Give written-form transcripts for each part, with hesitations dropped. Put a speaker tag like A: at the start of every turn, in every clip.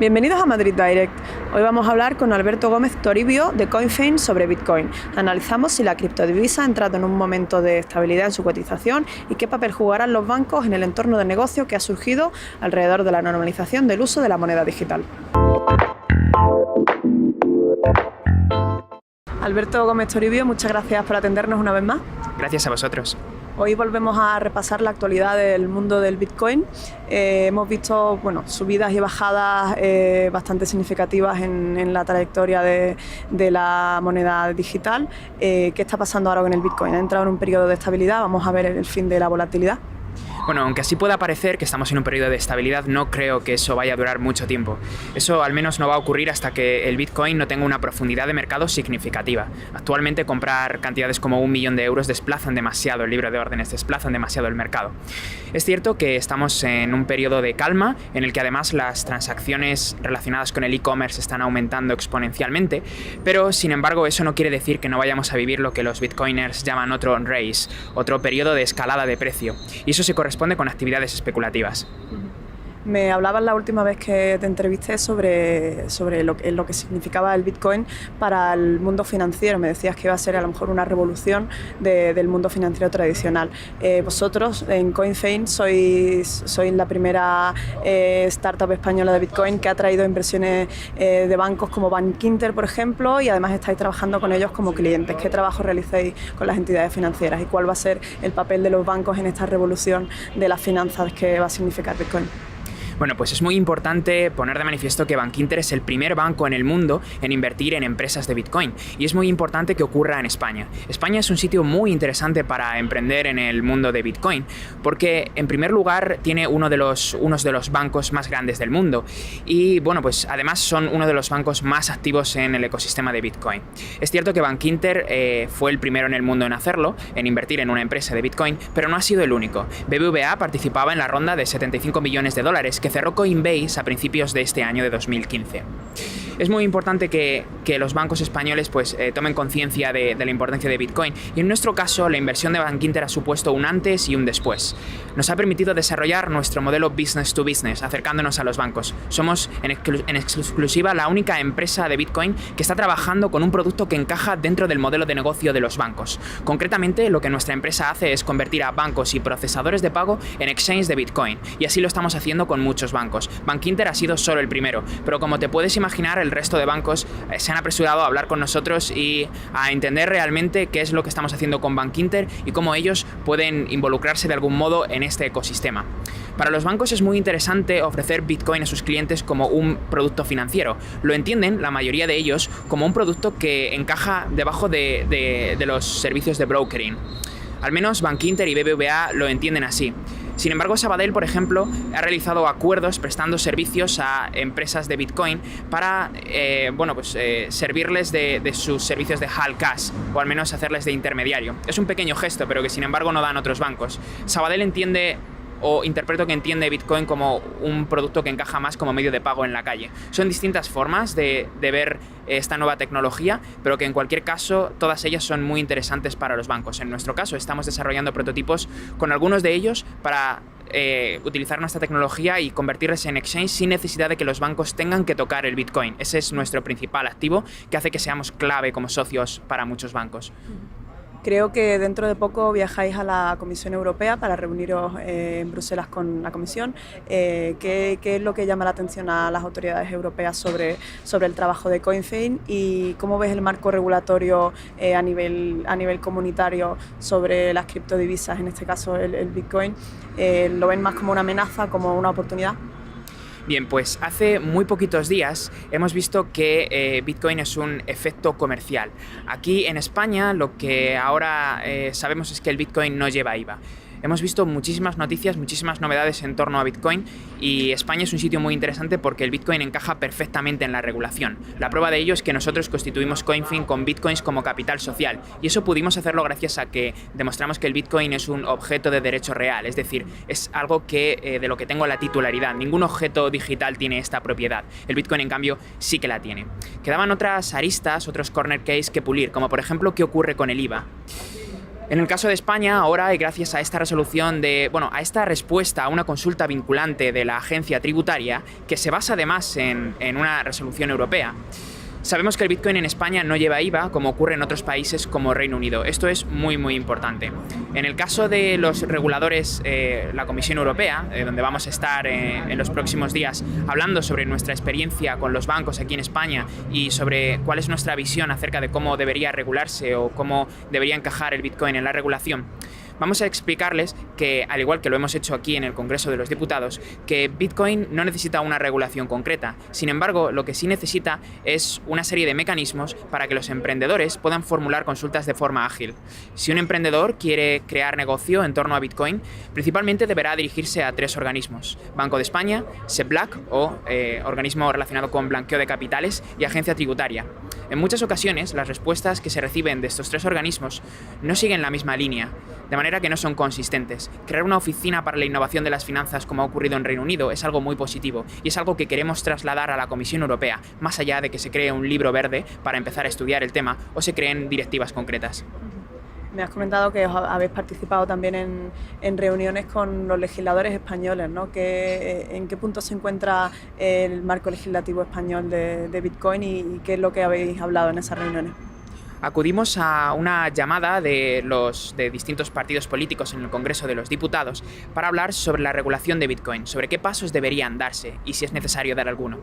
A: Bienvenidos a Madrid Direct. Hoy vamos a hablar con Alberto Gómez Toribio de CoinFin sobre Bitcoin. Analizamos si la criptodivisa ha entrado en un momento de estabilidad en su cotización y qué papel jugarán los bancos en el entorno de negocio que ha surgido alrededor de la normalización del uso de la moneda digital. Alberto Gómez Toribio, muchas gracias por atendernos una vez más.
B: Gracias a vosotros.
A: Hoy volvemos a repasar la actualidad del mundo del Bitcoin. Hemos visto subidas y bajadas bastante significativas en la trayectoria de la moneda digital. ¿Qué está pasando ahora con el Bitcoin? ¿Ha entrado en un periodo de estabilidad? Vamos a ver el fin de la volatilidad.
B: Bueno, aunque así pueda parecer que estamos en un periodo de estabilidad, no creo que eso vaya a durar mucho tiempo. Eso al menos no va a ocurrir hasta que el Bitcoin no tenga una profundidad de mercado significativa. Actualmente comprar cantidades como 1 millón de euros desplazan demasiado el libro de órdenes, desplazan demasiado el mercado. Es cierto que estamos en un periodo de calma en el que además las transacciones relacionadas con el e-commerce están aumentando exponencialmente, pero sin embargo eso no quiere decir que no vayamos a vivir lo que los bitcoiners llaman otro race, otro periodo de escalada de precio. Y eso se corresponde con actividades especulativas.
A: Me hablabas la última vez que te entrevisté sobre lo que significaba el Bitcoin para el mundo financiero. Me decías que iba a ser a lo mejor una revolución del mundo financiero tradicional. Vosotros en CoinFin sois la primera startup española de Bitcoin que ha traído inversiones de bancos como Bankinter, por ejemplo, y además estáis trabajando con ellos como clientes. ¿Qué trabajo realizáis con las entidades financieras y cuál va a ser el papel de los bancos en esta revolución de las finanzas que va a significar Bitcoin?
B: Bueno, pues es muy importante poner de manifiesto que Bankinter es el primer banco en el mundo en invertir en empresas de Bitcoin y es muy importante que ocurra en España. España es un sitio muy interesante para emprender en el mundo de Bitcoin porque en primer lugar tiene uno de los bancos más grandes del mundo y bueno, pues además son uno de los bancos más activos en el ecosistema de Bitcoin. Es cierto que Bankinter fue el primero en el mundo en hacerlo, en invertir en una empresa de Bitcoin, pero no ha sido el único. BBVA participaba en la ronda de 75 millones de dólares que cerró Coinbase a principios de este año de 2015. Es muy importante que los bancos españoles tomen conciencia de la importancia de Bitcoin y en nuestro caso la inversión de Bankinter ha supuesto un antes y un después. Nos ha permitido desarrollar nuestro modelo business to business, acercándonos a los bancos. Somos en exclusiva la única empresa de Bitcoin que está trabajando con un producto que encaja dentro del modelo de negocio de los bancos. Concretamente, lo que nuestra empresa hace es convertir a bancos y procesadores de pago en exchange de Bitcoin y así lo estamos haciendo con muchos bancos. Bankinter ha sido solo el primero, pero como te puedes imaginar, el resto de bancos se han apresurado a hablar con nosotros y a entender realmente qué es lo que estamos haciendo con Bankinter y cómo ellos pueden involucrarse de algún modo en este ecosistema. Para los bancos es muy interesante ofrecer Bitcoin a sus clientes como un producto financiero. Lo entienden, la mayoría de ellos, como un producto que encaja debajo de los servicios de brokering. Al menos Bankinter y BBVA lo entienden así. Sin embargo, Sabadell, por ejemplo, ha realizado acuerdos prestando servicios a empresas de Bitcoin para servirles de sus servicios de HAL Cash, o al menos hacerles de intermediario. Es un pequeño gesto, pero que sin embargo no dan otros bancos. Sabadell entiende o interpreto que entiende Bitcoin como un producto que encaja más como medio de pago en la calle. Son distintas formas de ver esta nueva tecnología, pero que en cualquier caso todas ellas son muy interesantes para los bancos. En nuestro caso estamos desarrollando prototipos con algunos de ellos para utilizar nuestra tecnología y convertirles en exchange sin necesidad de que los bancos tengan que tocar el Bitcoin. Ese es nuestro principal activo que hace que seamos clave como socios para muchos bancos.
A: Creo que dentro de poco viajáis a la Comisión Europea para reuniros en Bruselas con la Comisión. ¿Qué es lo que llama la atención a las autoridades europeas sobre el trabajo de CoinFin y cómo ves el marco regulatorio a nivel comunitario sobre las criptodivisas, en este caso el Bitcoin? ¿Lo ven más como una amenaza, como una oportunidad?
B: Bien, pues hace muy poquitos días hemos visto que Bitcoin es un efecto comercial. Aquí en España lo que ahora sabemos es que el Bitcoin no lleva IVA. Hemos visto muchísimas noticias, muchísimas novedades en torno a Bitcoin y España es un sitio muy interesante porque el Bitcoin encaja perfectamente en la regulación. La prueba de ello es que nosotros constituimos CoinFin con Bitcoins como capital social y eso pudimos hacerlo gracias a que demostramos que el Bitcoin es un objeto de derecho real, es decir, es algo de lo que tengo la titularidad. Ningún objeto digital tiene esta propiedad. El Bitcoin, en cambio, sí que la tiene. Quedaban otras aristas, otros corner case que pulir, como por ejemplo qué ocurre con el IVA. En el caso de España, ahora, y gracias a esta resolución a esta respuesta a una consulta vinculante de la agencia tributaria, que se basa además en una resolución europea, sabemos que el Bitcoin en España no lleva IVA, como ocurre en otros países como Reino Unido. Esto es muy, muy importante. En el caso de los reguladores, la Comisión Europea, donde vamos a estar en los próximos días hablando sobre nuestra experiencia con los bancos aquí en España y sobre cuál es nuestra visión acerca de cómo debería regularse o cómo debería encajar el Bitcoin en la regulación, vamos a explicarles que, al igual que lo hemos hecho aquí en el Congreso de los Diputados, que Bitcoin no necesita una regulación concreta. Sin embargo, lo que sí necesita es una serie de mecanismos para que los emprendedores puedan formular consultas de forma ágil. Si un emprendedor quiere crear negocio en torno a Bitcoin, principalmente deberá dirigirse a 3 organismos: Banco de España, SEBLAC, o organismo relacionado con blanqueo de capitales, y agencia tributaria. En muchas ocasiones, las respuestas que se reciben de estos 3 organismos no siguen la misma línea, de manera que no son consistentes. Crear una oficina para la innovación de las finanzas, como ha ocurrido en Reino Unido, es algo muy positivo y es algo que queremos trasladar a la Comisión Europea, más allá de que se cree un libro verde para empezar a estudiar el tema o se creen directivas concretas.
A: Me has comentado que habéis participado también en reuniones con los legisladores españoles, ¿no? ¿En qué punto se encuentra el marco legislativo español de Bitcoin y qué es lo que habéis hablado en esas reuniones?
B: Acudimos a una llamada de distintos partidos políticos en el Congreso de los Diputados para hablar sobre la regulación de Bitcoin, sobre qué pasos deberían darse y si es necesario dar alguno.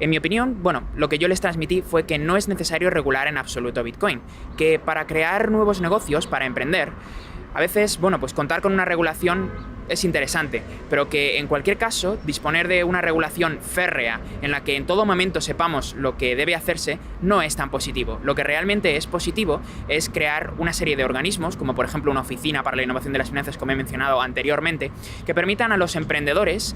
B: En mi opinión, lo que yo les transmití fue que no es necesario regular en absoluto Bitcoin, que para crear nuevos negocios, para emprender, a veces, contar con una regulación es interesante, pero que en cualquier caso disponer de una regulación férrea en la que en todo momento sepamos lo que debe hacerse no es tan positivo. Lo que realmente es positivo es crear una serie de organismos, como por ejemplo una oficina para la innovación de las finanzas, como he mencionado anteriormente, que permitan a los emprendedores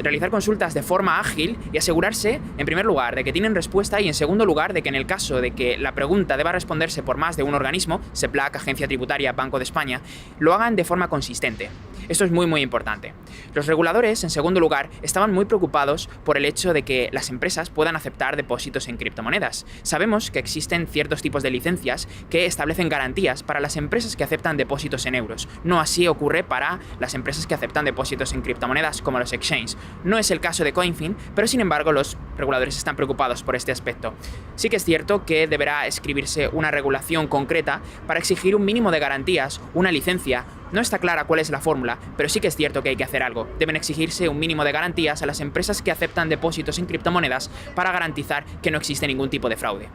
B: realizar consultas de forma ágil y asegurarse, en primer lugar, de que tienen respuesta y, en segundo lugar, de que en el caso de que la pregunta deba responderse por más de un organismo, SEBLAC, Agencia Tributaria, Banco de España, lo hagan de forma consistente. Esto es muy, muy importante. Los reguladores, en segundo lugar, estaban muy preocupados por el hecho de que las empresas puedan aceptar depósitos en criptomonedas. Sabemos que existen ciertos tipos de licencias que establecen garantías para las empresas que aceptan depósitos en euros. No así ocurre para las empresas que aceptan depósitos en criptomonedas, como los exchanges. No es el caso de CoinFin, pero sin embargo los reguladores están preocupados por este aspecto. Sí que es cierto que deberá escribirse una regulación concreta para exigir un mínimo de garantías, una licencia. No está clara cuál es la fórmula, pero sí que es cierto que hay que hacer algo. Deben exigirse un mínimo de garantías a las empresas que aceptan depósitos en criptomonedas para garantizar que no existe ningún tipo de fraude.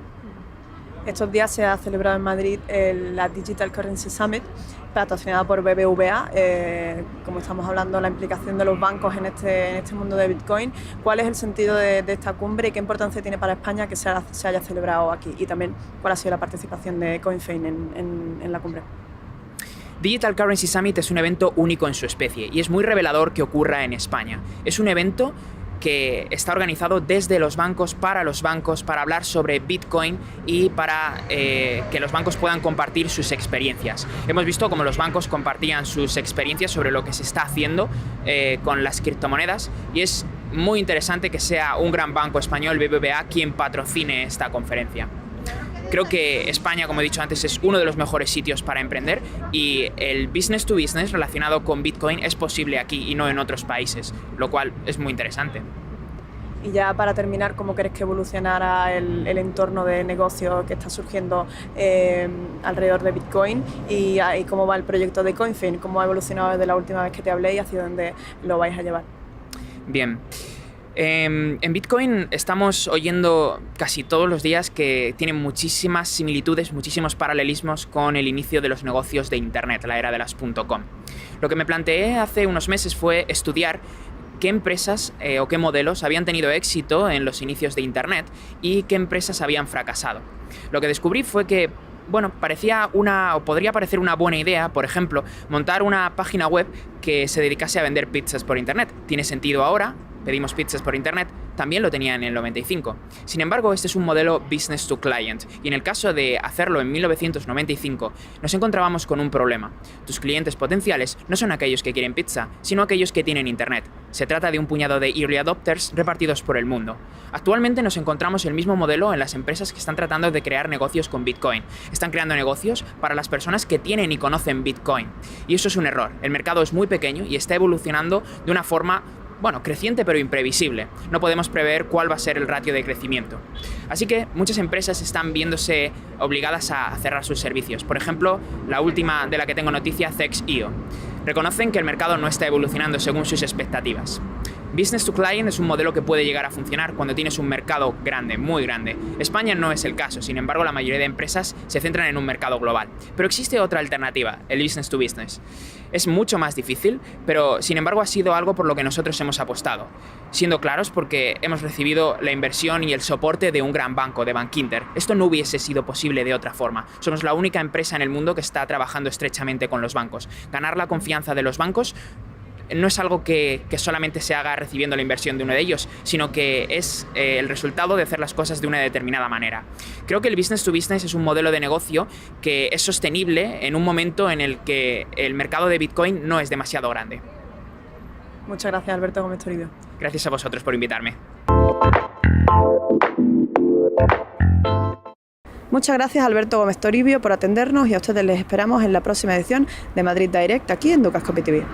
A: Estos días se ha celebrado en Madrid la Digital Currency Summit, patrocinada por BBVA. Como estamos hablando, la implicación de los bancos en este mundo de Bitcoin. ¿Cuál es el sentido de esta cumbre y qué importancia tiene para España que se haya celebrado aquí? Y también, ¿cuál ha sido la participación de CoinFin en la cumbre?
B: Digital Currency Summit es un evento único en su especie y es muy revelador que ocurra en España. Es un evento que está organizado desde los bancos para hablar sobre Bitcoin y para que los bancos puedan compartir sus experiencias. Hemos visto cómo los bancos compartían sus experiencias sobre lo que se está haciendo con las criptomonedas y es muy interesante que sea un gran banco español, BBVA, quien patrocine esta conferencia. Creo que España, como he dicho antes, es uno de los mejores sitios para emprender y el business to business relacionado con Bitcoin es posible aquí y no en otros países, lo cual es muy interesante.
A: Y ya para terminar, ¿cómo crees que evolucionará el entorno de negocio que está surgiendo alrededor de Bitcoin y cómo va el proyecto de CoinFin? ¿Cómo ha evolucionado desde la última vez que te hablé y hacia dónde lo vais a llevar?
B: Bien. En Bitcoin estamos oyendo casi todos los días que tiene muchísimas similitudes, muchísimos paralelismos con el inicio de los negocios de Internet, la era de las .com. Lo que me planteé hace unos meses fue estudiar qué empresas o qué modelos habían tenido éxito en los inicios de Internet y qué empresas habían fracasado. Lo que descubrí fue que podría parecer una buena idea, por ejemplo, montar una página web que se dedicase a vender pizzas por Internet. Tiene sentido ahora. Pedimos pizzas por Internet, también lo tenía en el 95. Sin embargo, este es un modelo business to client, y en el caso de hacerlo en 1995, nos encontrábamos con un problema. Tus clientes potenciales no son aquellos que quieren pizza, sino aquellos que tienen internet. Se trata de un puñado de early adopters repartidos por el mundo. Actualmente nos encontramos el mismo modelo en las empresas que están tratando de crear negocios con Bitcoin. Están creando negocios para las personas que tienen y conocen Bitcoin. Y eso es un error. El mercado es muy pequeño y está evolucionando de una forma, creciente pero imprevisible. No podemos prever cuál va a ser el ratio de crecimiento. Así que muchas empresas están viéndose obligadas a cerrar sus servicios. Por ejemplo, la última de la que tengo noticia, Zex.io. Reconocen que el mercado no está evolucionando según sus expectativas. Business to Client es un modelo que puede llegar a funcionar cuando tienes un mercado grande, muy grande. España no es el caso, sin embargo la mayoría de empresas se centran en un mercado global. Pero existe otra alternativa, el Business to Business. Es mucho más difícil, pero sin embargo ha sido algo por lo que nosotros hemos apostado. Siendo claros, porque hemos recibido la inversión y el soporte de un gran banco, de Bankinter. Esto no hubiese sido posible de otra forma. Somos la única empresa en el mundo que está trabajando estrechamente con los bancos. Ganar la confianza de los bancos no es algo que solamente se haga recibiendo la inversión de uno de ellos, sino que es el resultado de hacer las cosas de una determinada manera. Creo que el business to business es un modelo de negocio que es sostenible en un momento en el que el mercado de Bitcoin no es demasiado grande.
A: Muchas gracias, Alberto Gómez Toribio.
B: Gracias a vosotros por invitarme.
A: Muchas gracias, Alberto Gómez Toribio, por atendernos, y a ustedes les esperamos en la próxima edición de Madrid Direct, aquí en Dukascopy TV.